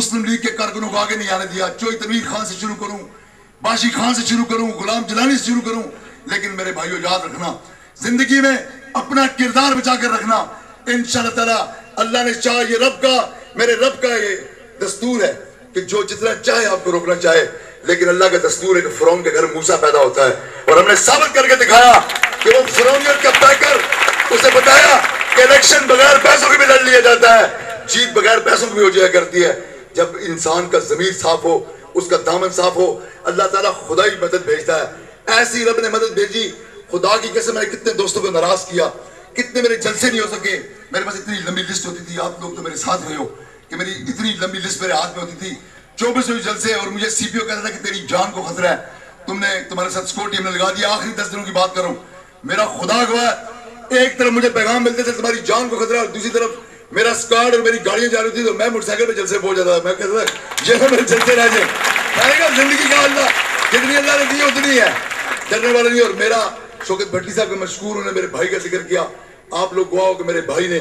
مسلم league کے کارکنوں کو آگے نہیں آنے دیا. چوئی تنویر خان سے شروع کروں, باشی خان سے شروع کروں, غلام جلانی سے شروع کروں. لیکن میرے بھائیو یاد رکھنا, زندگی میں اپنا کردار بچا کر رکھنا. انشاءاللہ تعالی اللہ نے چاہا, یہ رب کا, میرے رب کا یہ دستور ہے کہ جو جتنا چاہے آپ کو روکنا چاہے, لیکن اللہ کا دستور ہے کہ فرعون کے گھر موسیٰ پیدا ہوتا ہے. اور ہم نے ثابت کر کے دکھایا کہ وہ فرعونیت کا پیکر, اسے بتایا کہ الیکشن بغیر پیسوں کے بھی لڑ لیا جاتا ہے, جیت بغیر پیسوں کی بھی ہو جایا کرتی ہے. جب انسان کا ضمیر صاف ہو, اس کا دامن صاف ہو, اللہ تعالیٰ خدا ہی مدد بھیجتا ہے. ایسی رب نے مدد بھیجی. خدا کی قسم, میں نے کتنے دوستوں کو ناراض کیا, کتنے میرے جلسے نہیں ہو سکے. میرے پاس اتنی لمبی لسٹ ہوتی تھی, آپ لوگ تو میرے ساتھ ہوئے ہو کہ میری اتنی لمبی لسٹ میرے ہاتھ میں ہوتی تھی, 24 جلسے. اور مجھے سی پی او کہتا تھا کہ تیری جان کو خطرہ ہے, تمہارے ساتھ سیکورٹی ہم نے لگا دیا. آخری 10 دنوں کی بات کروں, میرا خدا گواہ, ایک طرف مجھے پیغام ملتے تھے تمہاری جان کو خطرہ ہے, اور دوسری طرف میرا سکارڈ اور میری گاڑیاں جا رہی تھی, تو میں موٹر سائیکل پہ جلسے پہنچ جاتا تھا. میں کہتا تھا یہ میرے جلسے رہ جائیں. میں نے کہا زندگی کا اللہ جتنی اللہ نے دی اتنی ہے, ڈرنے والا نہیں. اور میرا شوکت بھٹی صاحب کا مشکور, انہوں نے میرے بھائی کا ذکر کیا. آپ لوگ گواہ ہو کہ میرے بھائی نے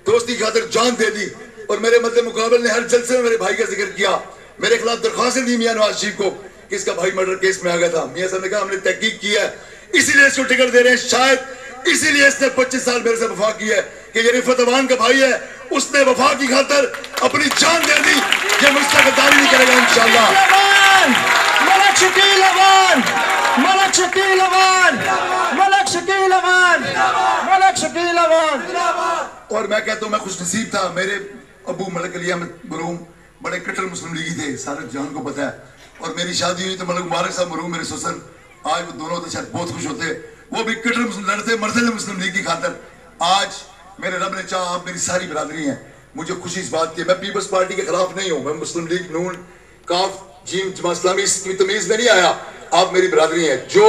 دوستی کی خاطر جان دے دی, اور میرے مد مقابل نے ہر جلسے میں میرے بھائی کا ذکر کیا. میرے خلاف درخواستیں دی میاں نواز شریف کو کہ اس کا بھائی مرڈر کیس میں آ گیا تھا. میاں صاحب نے کہا ہم نے تحقیق کی ہے, اسی لیے اس کو ٹکٹ دے رہے ہیں. شاید اسی لیے اس نے 25 سال میرے سے وفا کی ہے کہ یہ رفعت عوان کا بھائی ہے, اس نے وفا کی خاطر اپنی جان دے دی. یہ مجھ سے غداری نہیں کرے گا انشاءاللہ. ملک شکیل عوان, ملک شکیل عوان, ملک شکیل عوان, ملک شکیل عوان. اور میں کہتا ہوں میں خوش نصیب تھا. میرے ابو ملک علی احمد مرحوم بڑے کٹر مسلم لیگی تھے, سارے جان کو پتہ ہے. اور میری شادی ہوئی تو ملک مبارک صاحب مرحوم میرے سسر, آج وہ دونوں تو شاید بہت خوش ہوتے, وہ بھی کٹر مسلم لڑتے مرتے تھے مسلم لیگ کی خاطر. آج میرے رب نے چاہا آپ میری ساری برادری ہیں. مجھے خوشی اس بات کی ہے, میں پیپلز پارٹی کے خلاف نہیں ہوں, میں مسلم لیگ, نون, کاف, جیم, جماعت اسلامی اس کی تمیز میں نہیں آیا. آپ میری برادری ہیں. جو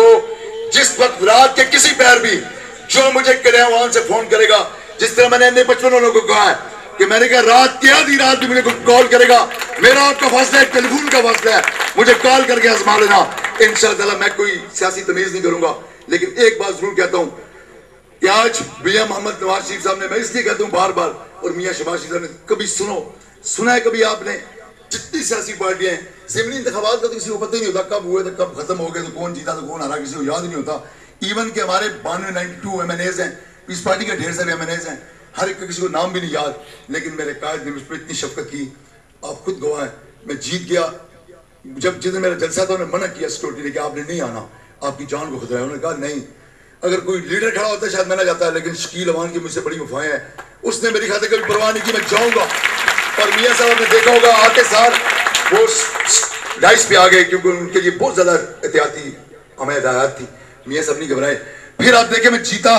جس وقت رات کے کسی پیر بھی جو مجھے کلیاں وان سے فون کرے گا, جس طرح میں نے اپنے 55 والوں کو کہا ہے کہ میں نے کہا رات کی آدھی رات بھی مجھے کال کرے گا, میرا آپ کا فاصلہ ہے, ٹیلی فون کا فاصلہ ہے, مجھے کال کر کے آزما لینا. انشاءاللہ تعالیٰ میں کوئی سیاسی تمیز نہیں کروں گا, لیکن ایک بات ضرور کہتا ہوں کہ آج میاں محمد نواز شریف صاحب نے, میں اس لیے کہتا ہوں بار بار, اور میاں شہباز شریف صاحب نے, کبھی سنا ہے کبھی آپ نے جتنی سیاسی پارٹیاں ہیں, ضمنی انتخابات کا تو کسی کو پتہ ہی نہیں ہوتا کب ہوئے تھے کب ختم ہو گئے, تو کون جیتا تو کون ہارا کسی کو یاد ہی نہیں ہوتا. ایون کہ ہمارے 92 ایم این ایز ہیں, اس پارٹی کے ڈھیر سارے ایم این ایز ہیں, ہر ایک کا کسی کو نام بھی نہیں یاد. لیکن میرے قائد نے مجھ پر اتنی شفقت کی, آپ خود گواہ ہیں. میں جیت گیا. جب جس دن میرا جلسہ تھا انہوں نے منع کیا سیکورٹی نے کہ آپ نے نہیں آنا, آپ کی جان کو خطرہ ہے. انہوں نے کہا نہیں, اگر کوئی لیڈر کھڑا ہوتا ہے شاید میں نہ جاتا ہے, لیکن شکیل عوان کی مجھ سے بڑی وفائیں ہیں, اس نے میری خاطر کبھی پرواہ نہیں کی, میں جاؤں گا. اور میاں صاحب نے دیکھا ہوگا آتے سال وہ ڈائس پہ آ گئے, کیونکہ ان کے لیے بہت زیادہ احتیاطی ہمیں ہدایات تھی. میاں صاحب نہیں گھبرائے. پھر آپ دیکھیں میں جیتا,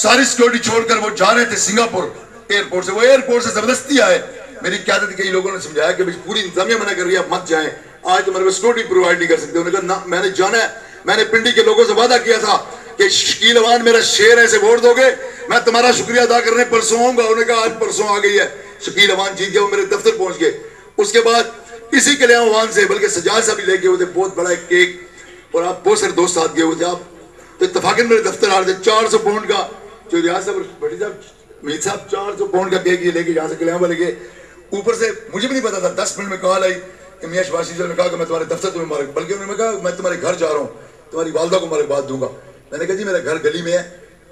ساری سیکورٹی چھوڑ کر وہ جا رہے تھے سنگاپور ایئرپورٹ سے. وہ ایئرپورٹ سے زبردستی آئے. میری قیادت کئی لوگوں نے سمجھایا کہ پوری انتظامیہ منع کر رہی ہے, آپ مت جائیں, آج تمہارے کو سیکورٹی پرووائڈ نہیں کر سکتے. انہوں نے کہا نہ, میں نے جانا ہے. میں نے پنڈی کے لوگوں سے وعدہ کیا تھا کہ شکیل عوان میرا شیر ہے, اسے ووٹ دو گے, میں تمہارا شکریہ ادا کرنے پرسوں آؤں گا. انہوں نے کہا آج پرسوں آ گئی ہے. شکیل عوان جیت گیا, وہ میرے دفتر پہنچ گئے. اس کے بعد اسی کلیاں عوان سے, بلکہ سجاد صاحب بھی لے گئے ہوئے تھے, بہت بڑا ایک کیک, اور آپ بہت سارے دوست ساتھ گئے ہوئے تھے. آپ تو اتفاقاً میرے دفتر آ رہے تھے. 400 پاؤنڈ کا, جو ریاض صاحب بھٹی صاحب میر صاحب 400 پاؤنڈ کا کیک یہ لے کے یہاں سے کلیاں والے گئے. اوپر سے مجھے بھی نہیں پتا تھا, 10 منٹ میں کال آئی کہ میاں شہباز شریف نے کہا کہ میں تمہارے دفتر تمہیں مبارک, بلکہ انہوں نے کہا میں تمہارے گھر جا رہا ہوں, تمہاری والدہ کو مبارکباد دوں گا. میں نے کہا جی میرا گھر گلی میں ہے,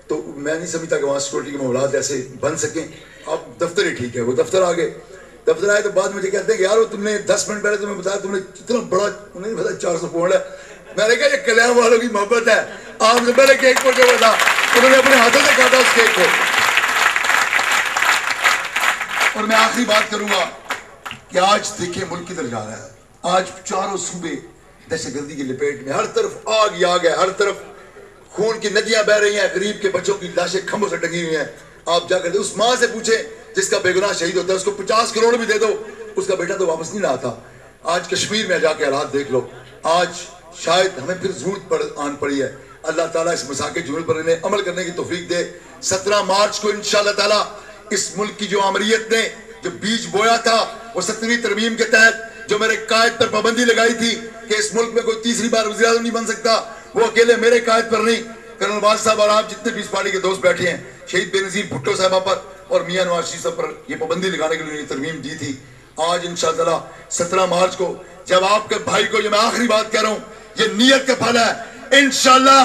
تو میں نہیں سمجھتا کہ وہاں سیکورٹی کے معاملات ایسے بن سکیں, آپ دفتر ہی ٹھیک ہے. وہ دفتر آ گئے. دفتر آئے تو بعد مجھے کہتے ہیں کہ یار تم نے 10 منٹ پہلے تمہیں بتایا, تم نے اتنا بڑا, انہیں نہیں پتا 400 پاؤنڈ ہے. میں نے کہا یہ کلیاں والوں کی محبت ہے, آپ سے پہلے کیک پہنچا ہوا تھا, انہوں نے اپنے ہاتھوں سے کاٹا اس کیک کو. اور میں آخری بات کروں گا کہ آج دیکھیں ملک کدھر جا رہا ہے. آج چاروں صوبے دہشت گردی کی لپیٹ میں, ہر طرف آگ ہی آگ ہے, ہر طرف خون کی ندیاں بہ رہی ہیں, غریب کے بچوں کی لاشیں کھمبوں سے ٹنگی ہوئی ہیں. آپ جا کر اس ماں سے پوچھیں جس کا بے گناہ شہید ہوتا ہے, اس کو 50 کروڑ بھی دے دو, اس کا بیٹا تو واپس نہیں لاتا. آج کشمیر میں جا کے حالات دیکھ لو. آج شاید ہمیں پھر ضرورت آن پڑی ہے. اللہ تعالیٰ اس مساق جمہور پر انہیں عمل کرنے کی توفیق دے. 17 مارچ کو انشاءاللہ تعالیٰ اس ملک کی جو آمریت نے جو بیج بویا تھا, وہ 17ویں ترمیم کے تحت جو میرے قائد پر پابندی لگائی تھی کہ اس ملک میں کوئی تیسری بار وزیر اعظم نہیں بن سکتا, وہ اکیلے میرے قائد پر نہیں, کرنل واز صاحب اور آپ جتنے پیس پارٹی کے دوست بیٹھے ہیں, شہید بے نظیر بھٹو صاحبہ پر اور میاں نواز شریف صاحب پر یہ پابندی لگانے کے لیے ترمیم دی تھی. آج انشاءاللہ 17 مارچ کو جب آپ کے بھائی کو، یہ میں آخری بات کہہ رہا ہوں، یہ نیت کا پھل ہے، انشاءاللہ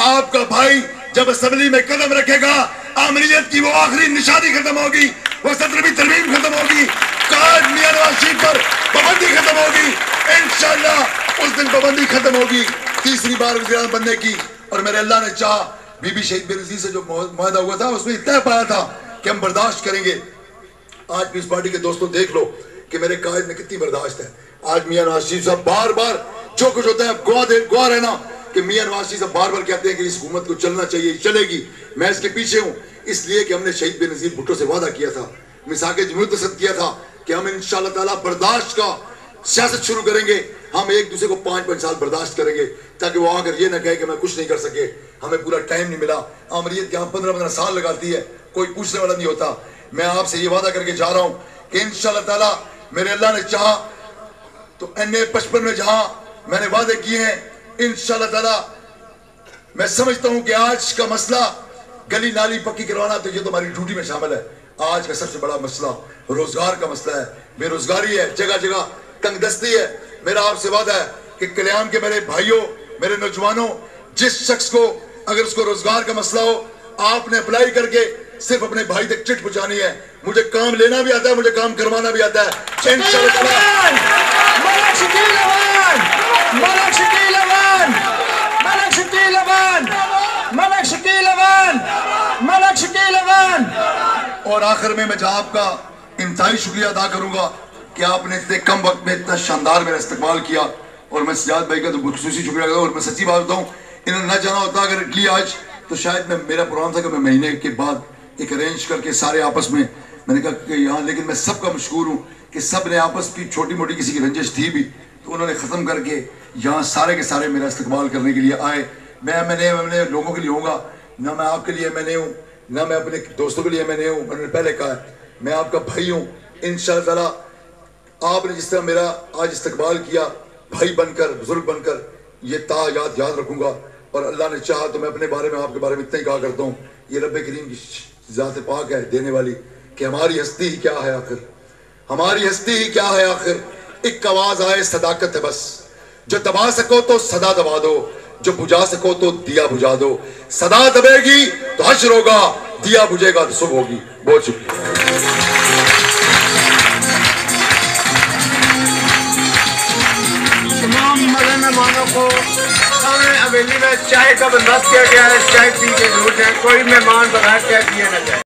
آپ کا بھائی جب اسمبلی میں قدم رکھے گا، آمریت کی وہ آخری نشانی ختم ہوگی، وہ 17ویں ترمیم ختم ہوگی، قائد میاں نواز شریف پر پابندی ختم ہوگی، انشاءاللہ اس دن پابندی ختم ہوگی تیسری بار وزیر اعظم بننے کی۔ اور میرے اللہ نے چاہا، بی بی شہید بے نظیر سے جو معاہدہ ہوا تھا اس میں طے پایا تھا کہ ہم برداشت کریں گے۔ آج پیس پارٹی کے دوستوں دیکھ لو کہ میرے قائد میں کتنی برداشت ہے۔ آج میاں نواز شریف صاحب بار بار جو کچھ ہوتا ہے گواہ رہنا کہ میاں نواز شریف صاحب بار بار کہتے ہیں کہ اس حکومت کو چلنا چاہیے، چلے گی، میں اس کے پیچھے ہوں، اس لیے کہ ہم نے شہید بے نظیر بھٹو سے وعدہ کیا تھا، میثاق جمہوریت تصدیق کیا تھا کہ ہم انشاءاللہ تعالیٰ برداشت کا سیاست شروع کریں گے، ہم ایک دوسرے کو 5 سال برداشت کریں گے تاکہ وہ آ کر یہ نہ کہے کہ میں کچھ نہیں کر سکے، ہمیں پورا ٹائم نہیں ملا۔ آمریت یہاں 15 سال لگاتی ہے، کوئی پوچھنے والا نہیں ہوتا۔ میں آپ سے یہ وعدہ کر کے جا رہا ہوں کہ انشاءاللہ تعالیٰ میرے اللہ نے چاہا تو NA 55 میں جہاں میں نے وعدے کیے ہیں، انشاءاللہ تعالیٰ میں سمجھتا ہوں کہ آج کا مسئلہ گلی نالی پکی کروانا تو یہ تو ہماری ڈیوٹی میں شامل ہے۔ آج کا سب سے بڑا مسئلہ روزگار کا مسئلہ ہے، بے روزگاری ہے، جگہ جگہ تنگ دستی ہے۔ میرا آپ سے وعدہ ہے کہ کلیان کے میرے بھائیوں، میرے نوجوانوں، جس شخص کو اگر اس کو روزگار کا مسئلہ ہو، آپ نے اپلائی کر کے صرف اپنے بھائی تک چٹ پہنچانی ہے۔ مجھے کام لینا بھی آتا ہے، مجھے کام کروانا بھی آتا ہے، انشاءاللہ۔ ملک شکیل امان، ملک شکیل امان، ملک شکیل امان، ملک شکیل امان، ملک شکیل امان۔ اور آخر میں جہاں آپ کا انتہائی شکریہ ادا کروں گا کہ آپ نے اتنے کم وقت میں اتنا شاندار میرا استقبال کیا، اور میں سجاد بھائی کا تو خصوصی شکریہ کرتا ہوں۔ اور میں سچی بات بتاؤں، انہوں نے نہ جانا ہوتا اگر اٹلی آج تو شاید میرا پروگرام تھا کہ میں مہینے کے بعد ایک ارینج کر کے سارے آپس میں نے کہا کہ یہاں، لیکن میں سب کا مشکور ہوں کہ سب نے آپس کی چھوٹی موٹی کسی کی رنجش تھی بھی تو انہوں نے ختم کر کے یہاں سارے کے سارے میرا استقبال کرنے کے لیے آئے۔ میں لوگوں کے لیے ہوں گا، نہ میں آپ کے لیے میں نے ہوں، نہ میں اپنے دوستوں کے لیے میں نے ہوں۔ میں نے پہلے کہا ہے میں آپ کا بھائی ہوں، انشاءاللہ تعالیٰ آپ نے جس طرح میرا آج استقبال کیا بھائی بن کر، بزرگ بن کر، یہ تا یاد رکھوں گا۔ اور اللہ نے چاہا تو میں اپنے بارے میں، آپ کے بارے میں اتنا ہی کہا کرتا ہوں، یہ رب کریم کی ذات پاک ہے دینے والی، کہ ہماری ہستی ہی کیا ہے آخر، ہماری ہستی ہی کیا ہے آخر، ایک آواز آئے صداقت ہے بس، جو دبا سکو تو صدا دبا دو، جو بجھا سکو تو دیا بجھا دو، صدا دبے گی تو حشر ہوگا، دیا بجھے گا تو صبح ہوگی۔ بہت شکریہ۔ تمام مدن مہمانوں کو سامنے حویلی میں چائے کا بندوبست کیا گیا ہے، چائے پی کے ضرور جائیں، کوئی مہمان بغیر چائے پیے نہ جائے۔